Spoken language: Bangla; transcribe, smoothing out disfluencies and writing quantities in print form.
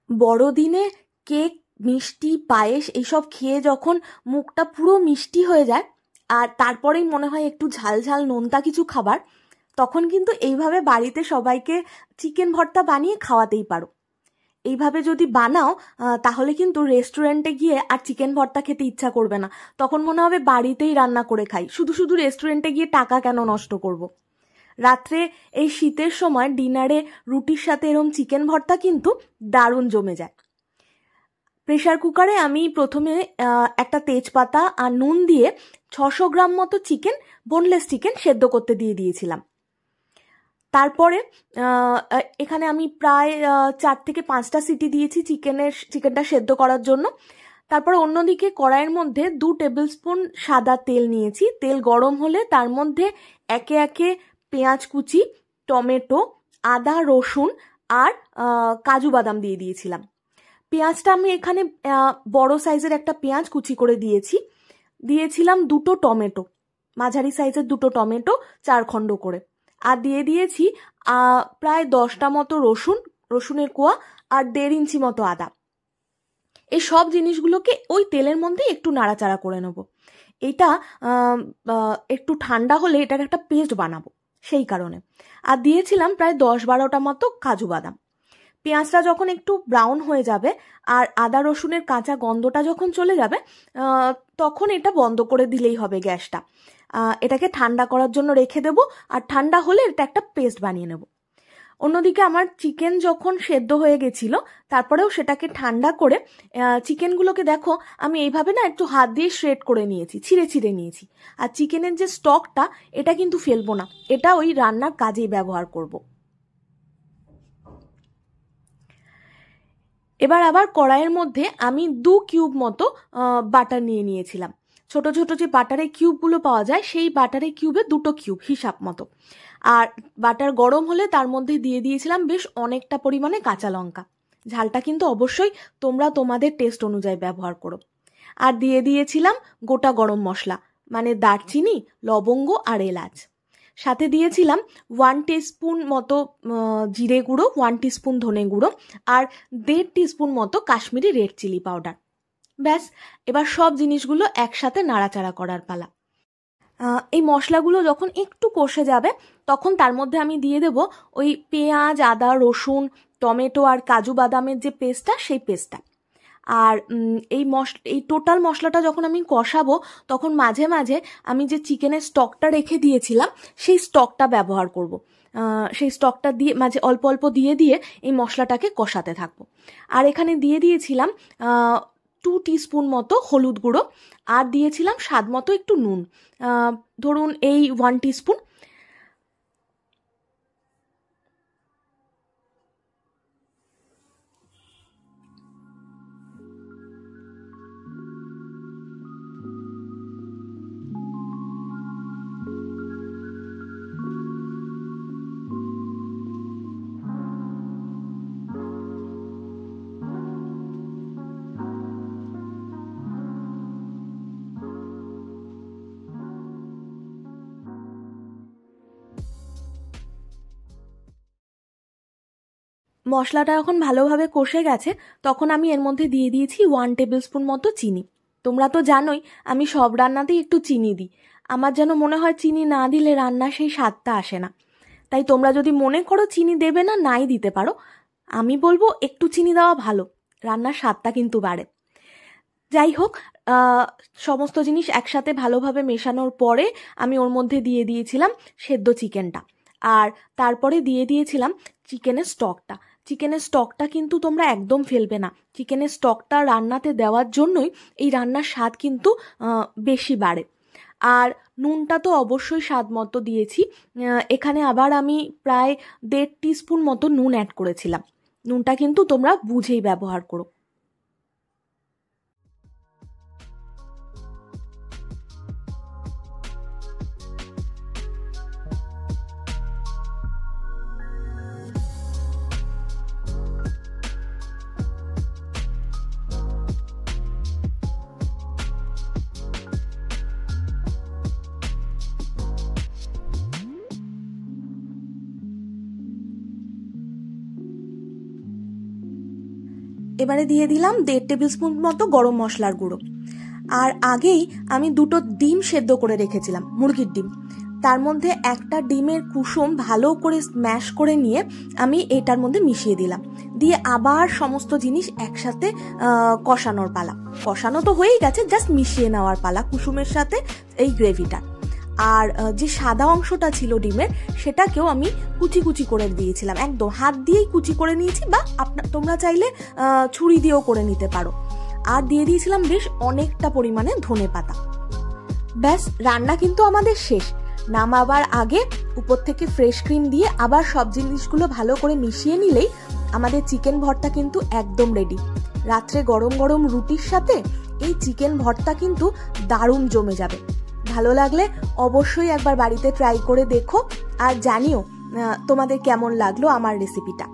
বড়দিনে কেক, মিষ্টি, পায়েস এইসব খেয়ে যখন মুখটা পুরো মিষ্টি হয়ে যায় আর তারপরেই মনে হয় একটু ঝাল ঝাল নোনতা কিছু খাবার, তখন কিন্তু এইভাবে বাড়িতে সবাইকে চিকেন ভর্তা বানিয়ে খাওয়াতেই পারো। এইভাবে যদি বানাও তাহলে কিন্তু রেস্টুরেন্টে গিয়ে আর চিকেন ভর্তা খেতে ইচ্ছা করবে না। তখন মনে হবে বাড়িতেই রান্না করে খাই, শুধু শুধু রেস্টুরেন্টে গিয়ে টাকা কেন নষ্ট করব। রাত্রে এই শীতের সময় ডিনারে রুটির সাথে এরম চিকেন ভর্তা কিন্তু দারুণ জমে যায়। প্রেশার কুকারে আমি প্রথমে একটা তেজপাতা আর নুন দিয়ে 600 গ্রাম মতো চিকেন, বোনলেস চিকেন সেদ্ধ করতে দিয়ে দিয়েছিলাম। তারপরে এখানে আমি প্রায় 4 থেকে 5টা সিটি দিয়েছি চিকেনটা সেদ্ধ করার জন্য। তারপরে অন্যদিকে কড়াইয়ের মধ্যে 2 টেবিল স্পুন সাদা তেল নিয়েছি। তেল গরম হলে তার মধ্যে একে একে পেঁয়াজ কুচি, টমেটো, আদা, রসুন আর কাজু বাদাম দিয়ে দিয়েছিলাম। পেঁয়াজটা আমি এখানে বড় সাইজের একটা পেঁয়াজ কুচি করে দিয়েছিলাম 2টো টমেটো, মাঝারি সাইজের 2টো টমেটো 4 খণ্ড করে, আর দিয়ে দিয়েছি প্রায় 10টা মতো রসুনের কোয়া আর 1.5 ইঞ্চি মতো আদা। এই সব জিনিসগুলোকে ওই তেলের মধ্যে একটু নাড়াচাড়া করে নেব। এটা একটু ঠান্ডা হলে এটার একটা পেস্ট বানাবো, সেই কারণে। আর দিয়েছিলাম প্রায় 10-12টা মতো কাজু বাদাম। পেঁয়াজটা যখন একটু ব্রাউন হয়ে যাবে আর আদা রসুনের কাঁচা গন্ধটা যখন চলে যাবে, তখন এটা বন্ধ করে দিলেই হবে গ্যাসটা। এটাকে ঠান্ডা করার জন্য রেখে দেবো, আর ঠান্ডা হলে এটা একটা পেস্ট বানিয়ে নেব। অন্যদিকে আমার চিকেন যখন সেদ্ধ হয়ে গেছিল, তারপরেও সেটাকে ঠান্ডা করে চিকেনগুলোকে দেখো আমি এইভাবে না একটু হাত দিয়ে শ্রেড করে নিয়েছি, ছিঁড়ে নিয়েছি। আর চিকেনের যে স্টকটা, এটা কিন্তু ফেলবো না, এটা ওই রান্নার কাজেই ব্যবহার করব। এবার আবার কড়াইয়ের মধ্যে আমি 2 কিউব মতো বাটার নিয়েছিলাম। ছোট ছোট যে বাটারের কিউবগুলো পাওয়া যায়, সেই বাটারের কিউবে 2টো কিউব হিসাব মতো। আর বাটার গরম হলে তার মধ্যে দিয়ে দিয়েছিলাম বেশ অনেকটা পরিমাণে কাঁচা লঙ্কা। ঝালটা কিন্তু অবশ্যই তোমরা তোমাদের টেস্ট অনুযায়ী ব্যবহার করো। আর দিয়ে দিয়েছিলাম গোটা গরম মশলা, মানে দারচিনি, লবঙ্গ আর এলাচ। সাথে দিয়েছিলাম 1 টিস্পুন মতো জিরে গুঁড়ো, 1 টিস্পুন ধনে গুঁড়ো আর 1.5 টিস্পুন মতো কাশ্মীরি রেড চিলি পাউডার। ব্যাস, এবার সব জিনিসগুলো একসাথে নাড়াচাড়া করার পালা। এই মশলাগুলো যখন একটু কষে যাবে, তখন তার মধ্যে আমি দিয়ে দেব ওই পেঁয়াজ, আদা, রসুন, টমেটো আর কাজু বাদামের যে পেস্টটা, সেই পেস্টটা। আর এই টোটাল মশলাটা যখন আমি কষাবো, তখন মাঝে মাঝে আমি যে চিকেনের স্টকটা রেখে দিয়েছিলাম, সেই স্টকটা ব্যবহার করব। সেই স্টকটা দিয়ে মাঝে অল্প অল্প দিয়ে এই মশলাটাকে কষাতে থাকবো। আর এখানে দিয়ে দিয়েছিলাম 2 টিস্পুন মতো হলুদ গুঁড়ো, আর দিয়েছিলাম স্বাদ মতো একটু নুন, ধরুন এই 1 টিস্পুন। মশলাটা যখন ভালোভাবে কষে গেছে, তখন আমি এর মধ্যে দিয়ে দিয়েছি 1 টেবিল স্পুন মতো চিনি। তোমরা তো জানোই আমি সব রান্নাতেই একটু চিনি দিই। আমার যেন মনে হয় চিনি না দিলে রান্না সেই স্বাদটা আসে না। তাই তোমরা যদি মনে করো চিনি দেবে না, নাই দিতে পারো। আমি বলবো একটু চিনি দেওয়া ভালো, রান্নার স্বাদটা কিন্তু বাড়ে। যাই হোক, সমস্ত জিনিস একসাথে ভালোভাবে মেশানোর পরে আমি ওর মধ্যে দিয়ে দিয়েছিলাম সেদ্ধ চিকেনটা, আর তারপরে দিয়ে দিয়েছিলাম চিকেনের স্টকটা কিন্তু তোমরা একদম ফেলবে না। চিকেনের স্টকটা রান্নাতে দেওয়ার জন্যই এই রান্নার স্বাদ কিন্তু বেশি বাড়ে। আর নুনটা তো অবশ্যই স্বাদ মতো দিয়েছি। এখানে আবার আমি প্রায় 1.5 টিস্পুন মতো নুন অ্যাড করেছিলাম। নুনটা কিন্তু তোমরা বুঝেই ব্যবহার করো। এবারে দিয়ে দিলাম 1.5 টেবিল স্পুন মতো গরম মশলার গুঁড়ো। আর আগেই আমি 2টো ডিম সেদ্ধ করে রেখেছিলাম, মুরগির ডিম। তার মধ্যে একটা ডিমের কুসুম ভালো করে স্ম্যাশ করে নিয়ে আমি এটার মধ্যে মিশিয়ে দিলাম, দিয়ে আবার সমস্ত জিনিস একসাথে কষানোর পালা। কষানো তো হয়েই গেছে, জাস্ট মিশিয়ে নেওয়ার পালা কুসুমের সাথে এই গ্রেভিটা। আর যে সাদা অংশটা ছিল ডিমের, সেটাকেও আমি কুচি কুচি করে দিয়েছিলাম, একদম হাত দিয়েই কুচি করে নিয়েছি, বা তোমরা চাইলে ছুরি দিয়েও করে নিতে পারো। আর দিয়ে দিয়েছিলাম বেশ অনেকটা পরিমাণে ধনেপাতা। ব্যাস, রান্না কিন্তু আমাদের শেষ। নামাবার আগে উপর থেকে ফ্রেশ ক্রিম দিয়ে আবার সব জিনিসগুলো ভালো করে মিশিয়ে নিলেই আমাদের চিকেন ভর্তা কিন্তু একদম রেডি। রাত্রে গরম গরম রুটির সাথে এই চিকেন ভর্তা কিন্তু দারুণ জমে যাবে। ভালো লাগলে অবশ্যই একবার বাড়িতে ট্রাই করে দেখো, আর জানিও তোমাদের কেমন লাগলো আমার রেসিপিটা।